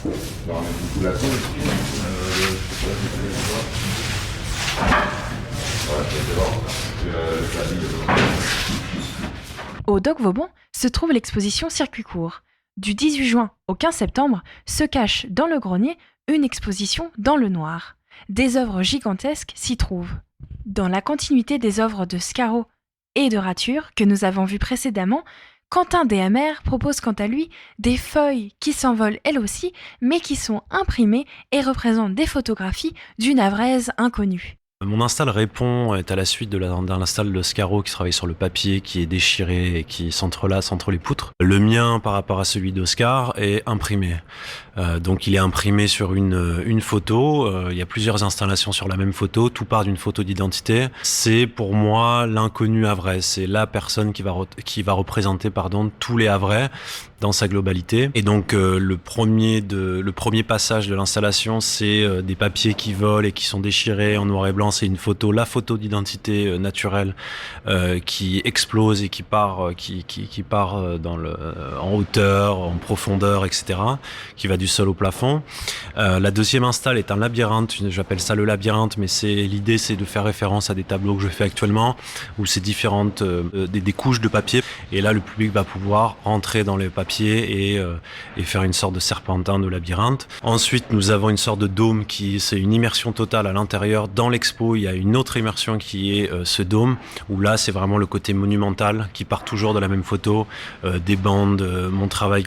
On va remettre beaucoup la sauce. Au Doc Vauban se trouve l'exposition Circuit court. Du 18 juin au 15 septembre se cache dans le grenier une exposition dans le noir. Des œuvres gigantesques s'y trouvent. Dans la continuité des œuvres de Scarro et de Rature que nous avons vues précédemment, Quentin Déhamer propose quant à lui des feuilles qui s'envolent elles aussi, mais qui sont imprimées et représentent des photographies d'une Havraise inconnue. Mon install répond est à la suite d'un install de Scarro qui travaille sur le papier, qui est déchiré et qui s'entrelace entre les poutres. Le mien, par rapport à celui d'Oscar, est imprimé. Donc il est imprimé sur une photo. Il y a plusieurs installations sur la même photo. Tout part d'une photo d'identité. C'est pour moi l'inconnu havrais. C'est la personne qui va représenter tous les Havrais dans sa globalité. Et donc le premier passage de l'installation, c'est des papiers qui volent et qui sont déchirés en noir et blanc. C'est une photo, la photo d'identité naturelle qui explose et qui part en hauteur, en profondeur, etc. Qui va du sol au plafond. La deuxième install est un labyrinthe. J'appelle ça le labyrinthe, mais l'idée, c'est de faire référence à des tableaux que je fais actuellement, où c'est différentes des couches de papier. Et là, le public va pouvoir rentrer dans les papiers et faire une sorte de serpentin de labyrinthe. Ensuite, nous avons une sorte de dôme c'est une immersion totale à l'intérieur. Dans l'expo, il y a une autre immersion qui est ce dôme, où là, c'est vraiment le côté monumental qui part toujours de la même photo, des bandes, mon travail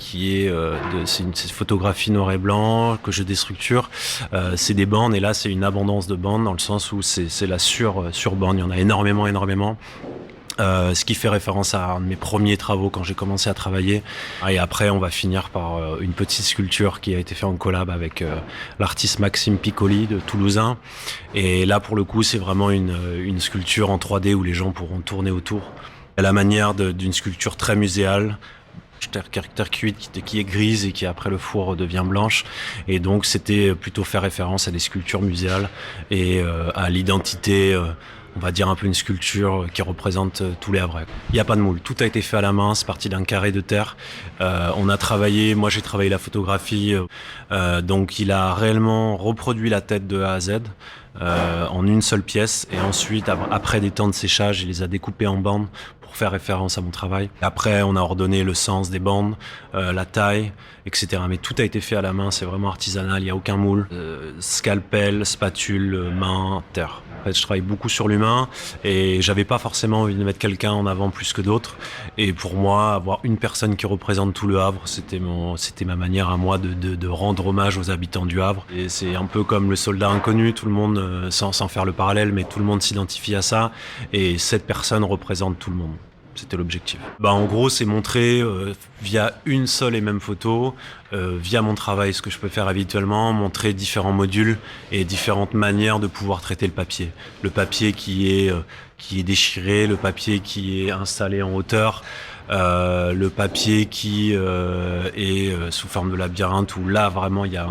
c'est une photographie noir et blanc que je déstructure. C'est des bandes et là, c'est une abondance de bandes dans le sens où c'est la sur-bande. Il y en a énormément. Ce qui fait référence à un de mes premiers travaux quand j'ai commencé à travailler. Et après, on va finir par une petite sculpture qui a été faite en collab avec l'artiste Maxime Piccoli de Toulousain. Et là, pour le coup, c'est vraiment une sculpture en 3D où les gens pourront tourner autour. À la manière d'une sculpture très muséale, terre cuite qui est grise et qui après le four redevient blanche, et donc c'était plutôt faire référence à des sculptures muséales et à l'identité, on va dire un peu une sculpture qui représente tous les Havrais. Il n'y a pas de moule, tout a été fait à la main, c'est parti d'un carré de terre. Moi j'ai travaillé la photographie, donc il a réellement reproduit la tête de A à Z en une seule pièce, et ensuite après des temps de séchage, il les a découpés en bandes pour faire référence à mon travail. Après, on a ordonné le sens des bandes, la taille, etc. Mais tout a été fait à la main, c'est vraiment artisanal, il n'y a aucun moule. Scalpel, spatule, main, terre. En fait, je travaille beaucoup sur l'humain et j'avais pas forcément envie de mettre quelqu'un en avant plus que d'autres. Et pour moi, avoir une personne qui représente tout le Havre, c'était ma manière à moi de rendre hommage aux habitants du Havre. Et c'est un peu comme le soldat inconnu, tout le monde, sans faire le parallèle, mais tout le monde s'identifie à ça. Et cette personne représente tout le monde. C'était l'objectif. En gros, c'est montrer via une seule et même photo, via mon travail, ce que je peux faire habituellement, montrer différents modules et différentes manières de pouvoir traiter le papier. Le papier qui est déchiré, le papier qui est installé en hauteur, le papier qui est sous forme de labyrinthe, où là vraiment il y a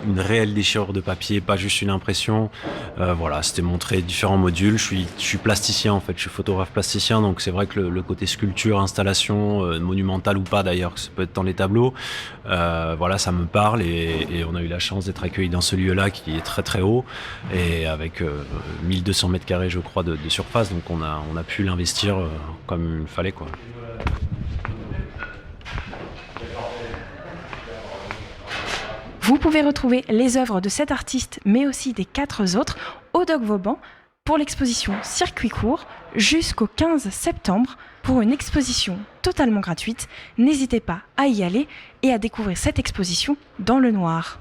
une réelle déchirure de papier, pas juste une impression. Voilà, c'était montrer différents modules. Je suis plasticien en fait, je suis photographe plasticien, donc c'est vrai que le côté sculpture, installation, monumentale ou pas d'ailleurs, ça peut être dans les tableaux, voilà, ça me parle, et on a eu la chance d'être accueillis dans ce lieu-là qui est très très haut et avec 1200 mètres carrés je crois de surface, donc on a pu l'investir comme il fallait quoi. Vous pouvez retrouver les œuvres de cet artiste, mais aussi des 4 autres, au Doc Vauban pour l'exposition Circuit court jusqu'au 15 septembre pour une exposition totalement gratuite. N'hésitez pas à y aller et à découvrir cette exposition dans le noir.